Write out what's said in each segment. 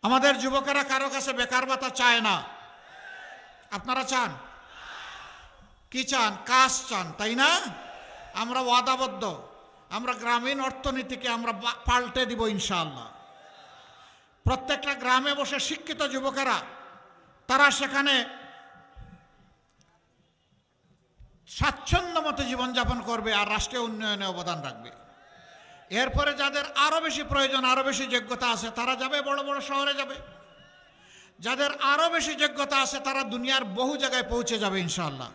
আমাদের যুবকেরা কারো কাছে বেকার ভাতা চায় না। আপনারা চান? কি চান? কাজ চান, তাই না? আমরা ওয়াদাবদ্ধ, আমরা গ্রামীণ অর্থনীতিকে আমরা পাল্টে দিব ইনশাআল্লাহ। প্রত্যেকটা গ্রামে বসে শিক্ষিত যুবকেরা তারা সেখানে স্বাচ্ছন্দ্য মতো জীবনযাপন করবে আর রাষ্ট্রীয় উন্নয়নে অবদান রাখবে। এরপরে যাদের আরো বেশি প্রয়োজন, আরো বেশি যোগ্যতা আছে, তারা যাবে বড় বড় শহরে যাবে। যাদের আরো বেশি যোগ্যতা আছে তারা দুনিয়ার বহু জায়গায় পৌঁছে যাবে ইনশাআল্লাহ।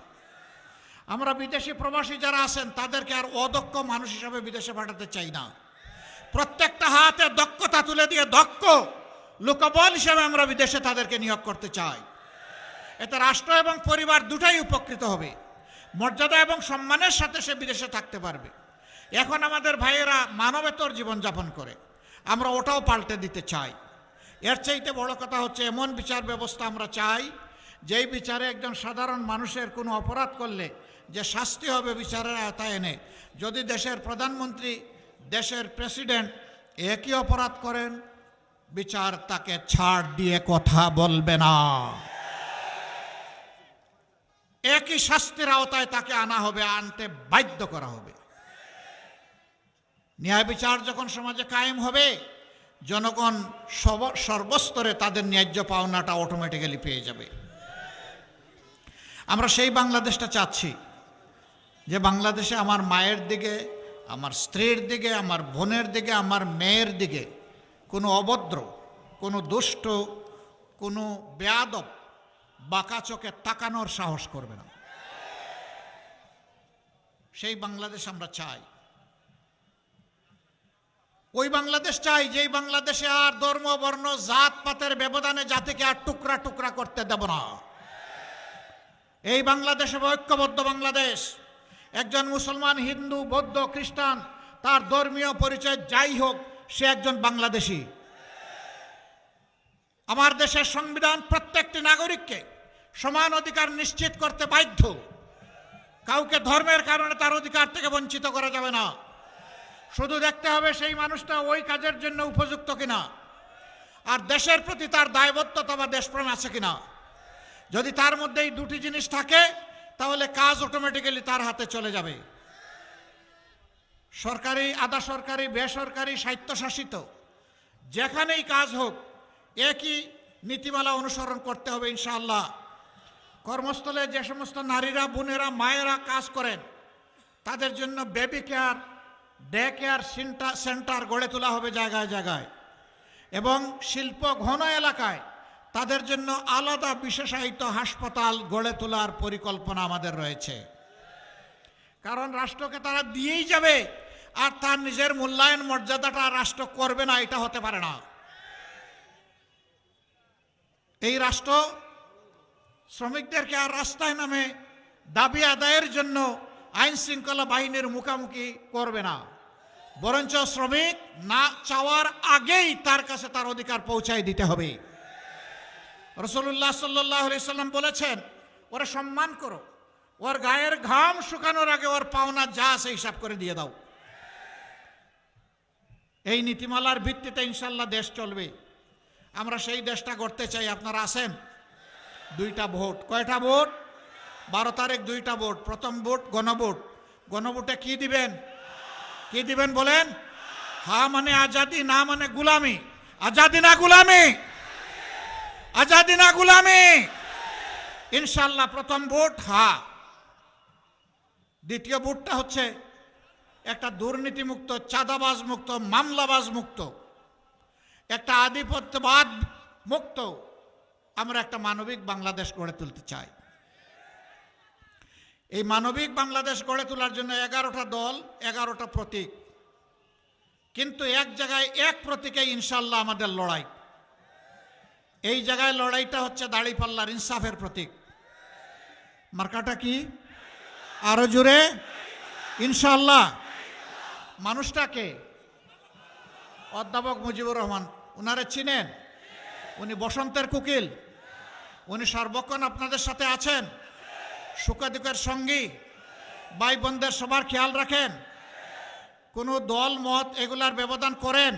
আমরা বিদেশি প্রবাসী যারা আছেন তাদেরকে আর অদক্ষ মানুষ হিসাবে বিদেশে পাঠাতে চাই না। প্রত্যেকটা হাতে দক্ষতা তুলে দিয়ে দক্ষ লোকবল হিসেবে আমরা বিদেশে তাদেরকে নিয়োগ করতে চাই। এতে রাষ্ট্র এবং পরিবার দুটাই উপকৃত হবে। মর্যাদা এবং সম্মানের সাথে সে বিদেশে থাকতে পারবে। এখন আমাদের ভাইয়েরা মানবেতর জীবনযাপন করে, আমরা ওটাও পাল্টে দিতে চাই। এর চাইতে বড় কথা হচ্ছে এমন বিচার ব্যবস্থা আমরা চাই যেই বিচারে একজন সাধারণ মানুষের কোনো অপরাধ করলে যে শাস্তি হবে বিচারের আওতায় এনে। যদি দেশের প্রধানমন্ত্রী, দেশের প্রেসিডেন্ট একই অপরাধ করেন, বিচার তাকে ছাড় দিয়ে কথা বলবে না, একই শাস্তির আওতায় তাকে আনা হবে, আনতে বাধ্য করা হবে। ন্যায় বিচার যখন সমাজে কায়েম হবে, জনগণ সর্বস্তরে তাদের ন্যায্য পাওনাটা অটোমেটিক্যালি পেয়ে যাবে। আমরা সেই বাংলাদেশটা চাচ্ছি যে বাংলাদেশে আমার মায়ের দিকে, আমার স্ত্রীর দিকে, আমার বোনের দিকে, আমার মেয়ের দিকে কোনো অভদ্র, কোনো দুষ্ট, কোনো বেয়াদব বাঁকা চোখে তাকানোর সাহস করবে না। সেই বাংলাদেশ আমরা চাই। ওই বাংলাদেশ চাই যেই বাংলাদেশে আর ধর্ম, বর্ণ, জাত পাতের ব্যবধানে জাতিকে আর টুকরা টুকরা করতে দেব না। এই বাংলাদেশে ঐক্যবদ্ধ বাংলাদেশ। একজন মুসলমান, হিন্দু, বৌদ্ধ, খ্রিস্টান, তার ধর্মীয় পরিচয় যাই হোক, সে একজন বাংলাদেশী। আমার দেশের সংবিধান প্রত্যেকটি নাগরিককে সমান অধিকার নিশ্চিত করতে বাধ্য। কাউকে ধর্মের কারণে তার অধিকার থেকে বঞ্চিত করা যাবে না। শুধু দেখতে হবে সেই মানুষটা ওই কাজের জন্য উপযুক্ত কিনা, আর দেশের প্রতি তার দায়বদ্ধতা বা দেশপ্রেম আছে কিনা। যদি তার মধ্যে এই দুটি জিনিস থাকে তাহলে কাজ অটোমেটিক্যালি তার হাতে চলে যাবে। সরকারি, আধা সরকারি, বেসরকারি, স্বায়ত্তশাসিত যেখানেই কাজ হোক একই নীতিমালা অনুসরণ করতে হবে ইনশাআল্লাহ। কর্মস্থলে যে সমস্ত নারীরা, বোনেরা, মায়েরা কাজ করেন তাদের জন্য baby care, day care centre গড়ে তোলা হবে জায়গায় জায়গায়, এবং শিল্প ঘন এলাকায় তাদের জন্য আলাদা বিশেষায়িত হাসপাতাল গড়ে তোলার পরিকল্পনা আমাদের রয়েছে। কারণ রাষ্ট্রকে তারা দিয়েই যাবে আর তার নিজের মূল্যায়ন মর্যাদাটা রাষ্ট্র করবে না, এটা হতে পারে না। এই রাষ্ট্র শ্রমিকদেরকে আর রাস্তায় নামে দাবি আদায়ের জন্য আইন শৃঙ্খলা বাহিনীর মুখোমুখি করবে না, বরঞ্চ শ্রমিক না চাওয়ার আগেই তার কাছে তার অধিকার পৌঁছায় দিতে হবে। রাসূলুল্লাহ সাল্লাল্লাহু আলাইহি সাল্লাম বলেছেন, ওরা সম্মান করো, ওর গায়ের ঘাম শুকানোর আগে ওর পাওনা যা আছে হিসাব করে দিয়ে দাও। এই নীতিমালার ভিত্তিতে ইনশাআল্লাহ দেশ চলবে। আমরা সেই দেশটা গড়তে চাই। আপনারা আছেন? 2টা ভোট। কয়টা ভোট? 12 তারিখ 2টা ভোট। প্রথম ভোট গণভোট। গণভোটে কি দিবেন? কি দিবেন বলেন? হ্যাঁ মানে আজাদি, না মানে গুলামি। আজাদি না গুলামি, আজাদি না গুলামি। ইনশাআল্লাহ প্রথম ভোট হ্যাঁ। দ্বিতীয় ভোটটা হচ্ছে একটা দুর্নীতি মুক্ত, চাঁদাবাজ মুক্ত, মামলাবাজ মুক্ত, একটা আধিপত্যবাদ মুক্ত আমরা একটা মানবিক বাংলাদেশ গড়ে তুলতে চাই। এই মানবিক বাংলাদেশ গড়ে তোলার জন্য 11টা দল, 11টা প্রতীক, কিন্তু এক জায়গায় এক প্রতীকে ইনশাআল্লাহ আমাদের লড়াই। এই জায়গায় লড়াইটা হচ্ছে দাড়িপাল্লার ইনসাফের প্রতীক। মার্কাটা কি? আরো জোরে ইনশাআল্লাহ। মানুষটাকে অধ্যাপক মুজিবুর রহমান, উনারে চিনেন? উনি বসন্তের কোকিল, উনি সর্বক্ষণ আপনাদের সাথে আছেন, সুখে দুঃখের সঙ্গী, ভাই বোনদের সবার খেয়াল রাখেন, কোনো দল মত এগুলার ব্যবধান করেন,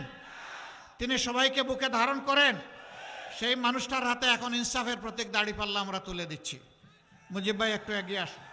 তিনি সবাইকে বুকে ধারণ করেন, সেই মানুষটার হাতে এখন ইনসাফের প্রতীক দাঁড়িপাল্লা আমরা তুলে দিচ্ছি। মুজিব ভাই একটু এগিয়ে আসুন।